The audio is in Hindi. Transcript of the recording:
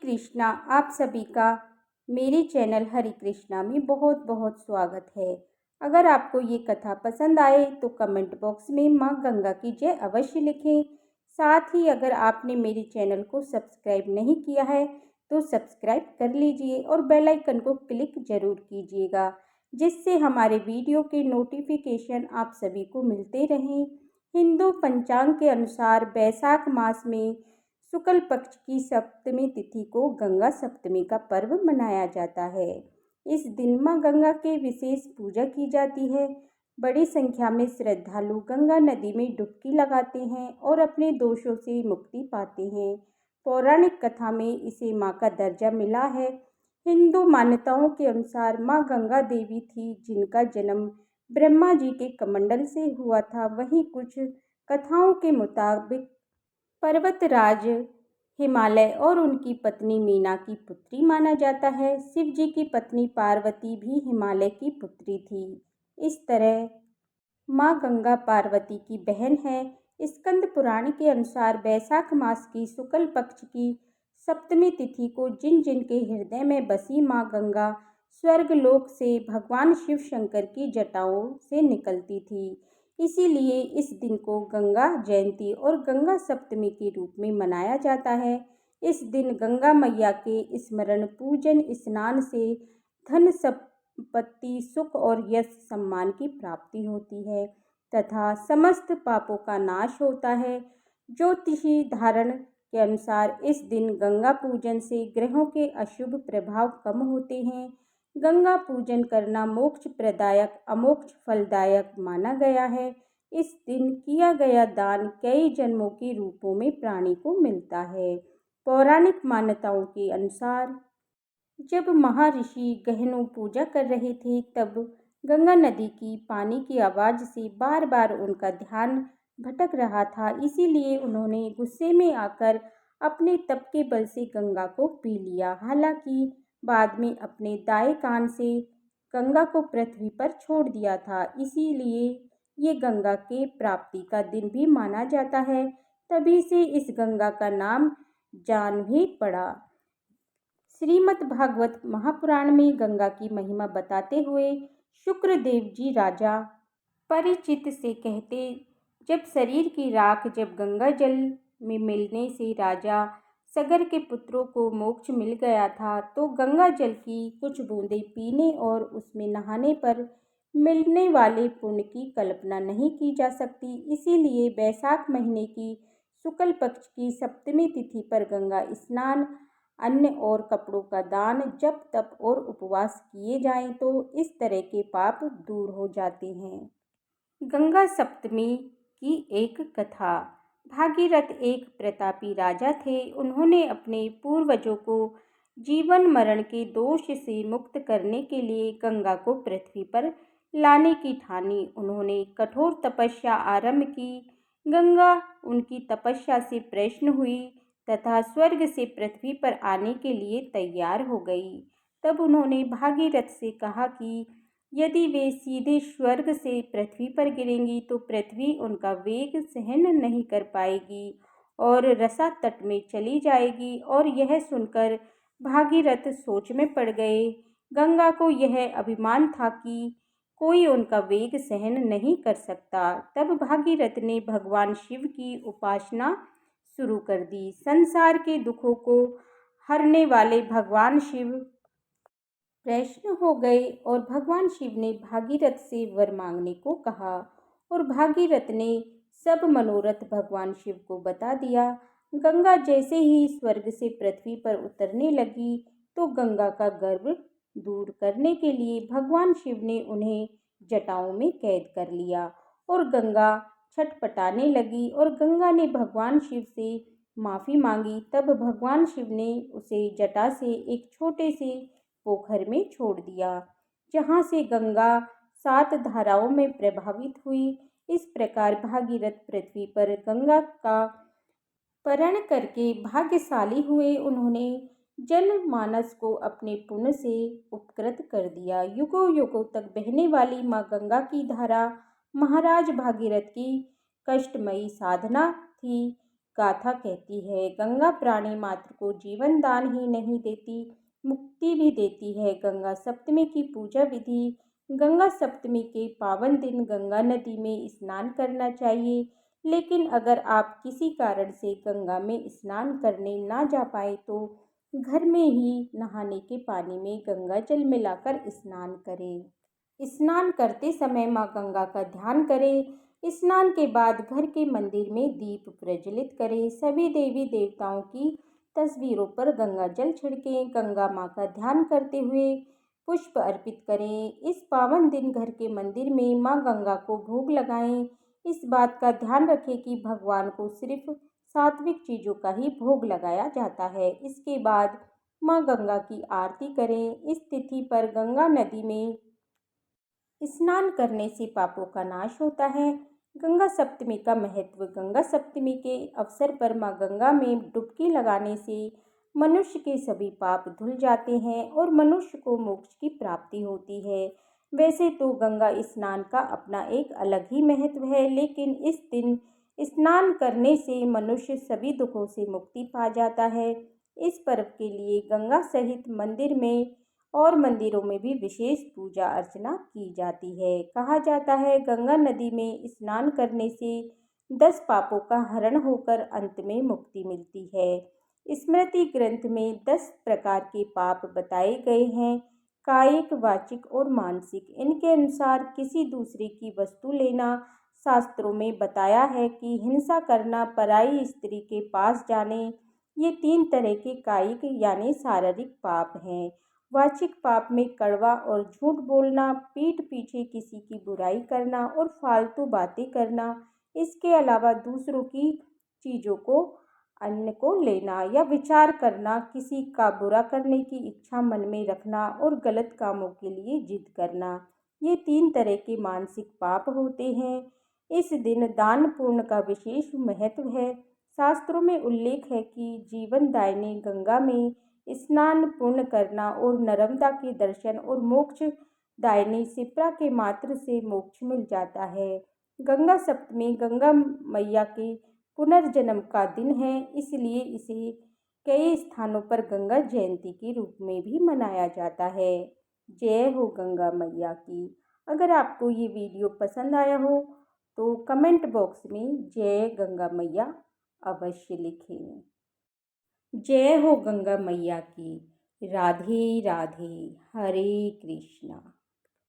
कृष्णा। आप सभी का मेरे चैनल हरे कृष्णा में बहुत बहुत स्वागत है। अगर आपको ये कथा पसंद आए तो कमेंट बॉक्स में माँ गंगा की जय अवश्य लिखें। साथ ही अगर आपने मेरे चैनल को सब्सक्राइब नहीं किया है तो सब्सक्राइब कर लीजिए और बेल आइकन को क्लिक जरूर कीजिएगा, जिससे हमारे वीडियो के नोटिफिकेशन आप सभी को मिलते रहें। हिंदू पंचांग के अनुसार बैसाख मास में शुक्ल पक्ष की सप्तमी तिथि को गंगा सप्तमी का पर्व मनाया जाता है। इस दिन मां गंगा के विशेष पूजा की जाती है। बड़ी संख्या में श्रद्धालु गंगा नदी में डुबकी लगाते हैं और अपने दोषों से मुक्ति पाते हैं। पौराणिक कथा में इसे मां का दर्जा मिला है। हिंदू मान्यताओं के अनुसार मां गंगा देवी थी जिनका जन्म ब्रह्मा जी के कमंडल से हुआ था। वहीं कुछ कथाओं के मुताबिक पर्वतराज हिमालय और उनकी पत्नी मीना की पुत्री माना जाता है। शिव जी की पत्नी पार्वती भी हिमालय की पुत्री थी। इस तरह माँ गंगा पार्वती की बहन है। स्कंद पुराण के अनुसार बैसाख मास की शुक्ल पक्ष की सप्तमी तिथि को जिन जिन के हृदय में बसी माँ गंगा स्वर्गलोक से भगवान शिव शंकर की जटाओं से निकलती थी, इसीलिए इस दिन को गंगा जयंती और गंगा सप्तमी के रूप में मनाया जाता है। इस दिन गंगा मैया के स्मरण पूजन स्नान से धन संपत्ति सुख और यश सम्मान की प्राप्ति होती है तथा समस्त पापों का नाश होता है। ज्योतिषी धारण के अनुसार इस दिन गंगा पूजन से ग्रहों के अशुभ प्रभाव कम होते हैं। गंगा पूजन करना मोक्ष प्रदायक अमोक्ष फलदायक माना गया है। इस दिन किया गया दान कई जन्मों के रूपों में प्राणी को मिलता है। पौराणिक मान्यताओं के अनुसार जब महर्षि गहनु पूजा कर रहे थे तब गंगा नदी की पानी की आवाज़ से बार बार उनका ध्यान भटक रहा था, इसीलिए उन्होंने गुस्से में आकर अपने तप के बल से गंगा को पी लिया। हालांकि बाद में अपने दाएं कान से गंगा को पृथ्वी पर छोड़ दिया था, इसीलिए ये गंगा के प्राप्ति का दिन भी माना जाता है। तभी से इस गंगा का नाम जान भी पड़ा। श्रीमद् भागवत महापुराण में गंगा की महिमा बताते हुए शुक्रदेव जी राजा परिचित से कहते, जब शरीर की राख जब गंगा जल में मिलने से राजा सगर के पुत्रों को मोक्ष मिल गया था, तो गंगा जल की कुछ बूंदें पीने और उसमें नहाने पर मिलने वाले पुण्य की कल्पना नहीं की जा सकती। इसीलिए बैसाख महीने की शुक्ल पक्ष की सप्तमी तिथि पर गंगा स्नान, अन्न और कपड़ों का दान, जप तप और उपवास किए जाएं तो इस तरह के पाप दूर हो जाते हैं। गंगा सप्तमी की एक कथा। भागीरथ एक प्रतापी राजा थे। उन्होंने अपने पूर्वजों को जीवन मरण के दोष से मुक्त करने के लिए गंगा को पृथ्वी पर लाने की ठानी। उन्होंने कठोर तपस्या आरंभ की। गंगा उनकी तपस्या से प्रसन्न हुई तथा स्वर्ग से पृथ्वी पर आने के लिए तैयार हो गई। तब उन्होंने भागीरथ से कहा कि यदि वे सीधे स्वर्ग से पृथ्वी पर गिरेंगी तो पृथ्वी उनका वेग सहन नहीं कर पाएगी और रसा तट में चली जाएगी। और यह सुनकर भागीरथ सोच में पड़ गए। गंगा को यह अभिमान था कि कोई उनका वेग सहन नहीं कर सकता। तब भागीरथ ने भगवान शिव की उपासना शुरू कर दी। संसार के दुखों को हरने वाले भगवान शिव प्रसन्न हो गए और भगवान शिव ने भागीरथ से वर मांगने को कहा और भागीरथ ने सब मनोरथ भगवान शिव को बता दिया। गंगा जैसे ही स्वर्ग से पृथ्वी पर उतरने लगी तो गंगा का गर्व दूर करने के लिए भगवान शिव ने उन्हें जटाओं में कैद कर लिया और गंगा छटपटाने लगी और गंगा ने भगवान शिव से माफ़ी मांगी। तब भगवान शिव ने उसे जटा से एक छोटे से पोखर में छोड़ दिया, जहाँ से गंगा 7 धाराओं में प्रभावित हुई। इस प्रकार भागीरथ पृथ्वी पर गंगा का परण करके भाग्यशाली हुए। उन्होंने जनमानस को अपने पुण्य से उपकृत कर दिया। युगों युगों तक बहने वाली माँ गंगा की धारा महाराज भागीरथ की कष्टमयी साधना थी। गाथा कहती है। गंगा प्राणी मात्र को जीवन दान ही नहीं देती, मुक्ति भी देती है। गंगा सप्तमी की पूजा विधि। गंगा सप्तमी के पावन दिन गंगा नदी में स्नान करना चाहिए। लेकिन अगर आप किसी कारण से गंगा में स्नान करने ना जा पाए तो घर में ही नहाने के पानी में गंगा जल मिलाकर स्नान करें। स्नान करते समय माँ गंगा का ध्यान करें। स्नान के बाद घर के मंदिर में दीप प्रज्वलित करें। सभी देवी देवताओं की तस्वीरों पर गंगा जल छिड़कें। गंगा माँ का ध्यान करते हुए पुष्प अर्पित करें। इस पावन दिन घर के मंदिर में माँ गंगा को भोग लगाएं। इस बात का ध्यान रखें कि भगवान को सिर्फ सात्विक चीज़ों का ही भोग लगाया जाता है। इसके बाद माँ गंगा की आरती करें। इस तिथि पर गंगा नदी में स्नान करने से पापों का नाश होता है। गंगा सप्तमी का महत्व। गंगा सप्तमी के अवसर पर माँ गंगा में डुबकी लगाने से मनुष्य के सभी पाप धुल जाते हैं और मनुष्य को मोक्ष की प्राप्ति होती है। वैसे तो गंगा स्नान का अपना एक अलग ही महत्व है, लेकिन इस दिन स्नान करने से मनुष्य सभी दुखों से मुक्ति पा जाता है। इस पर्व के लिए गंगा सहित मंदिर में और मंदिरों में भी विशेष पूजा अर्चना की जाती है। कहा जाता है गंगा नदी में स्नान करने से 10 पापों का हरण होकर अंत में मुक्ति मिलती है। स्मृति ग्रंथ में 10 प्रकार के पाप बताए गए हैं, कायिक, वाचिक और मानसिक। इनके अनुसार किसी दूसरे की वस्तु लेना शास्त्रों में बताया है कि हिंसा करना, पराई स्त्री के पास जाने, ये 3 तरह के कायिक यानी शारीरिक पाप हैं। वाचिक पाप में कड़वा और झूठ बोलना, पीठ पीछे किसी की बुराई करना और फालतू बातें करना। इसके अलावा दूसरों की चीज़ों को, अन्न को लेना या विचार करना, किसी का बुरा करने की इच्छा मन में रखना और गलत कामों के लिए जिद करना, ये 3 तरह के मानसिक पाप होते हैं। इस दिन दान पुण्य का विशेष महत्व है। शास्त्रों में उल्लेख है कि जीवनदायिनी गंगा में स्नान, पुण्य करना और नर्मदा के दर्शन और मोक्ष दायिनी शिप्रा के मात्र से मोक्ष मिल जाता है। गंगा सप्तमी गंगा मैया के पुनर्जन्म का दिन है, इसलिए इसे कई स्थानों पर गंगा जयंती के रूप में भी मनाया जाता है। जय हो गंगा मैया की। अगर आपको ये वीडियो पसंद आया हो तो कमेंट बॉक्स में जय गंगा मैया अवश्य लिखें। जय हो गंगा मैया की। राधे राधे। हरे कृष्णा।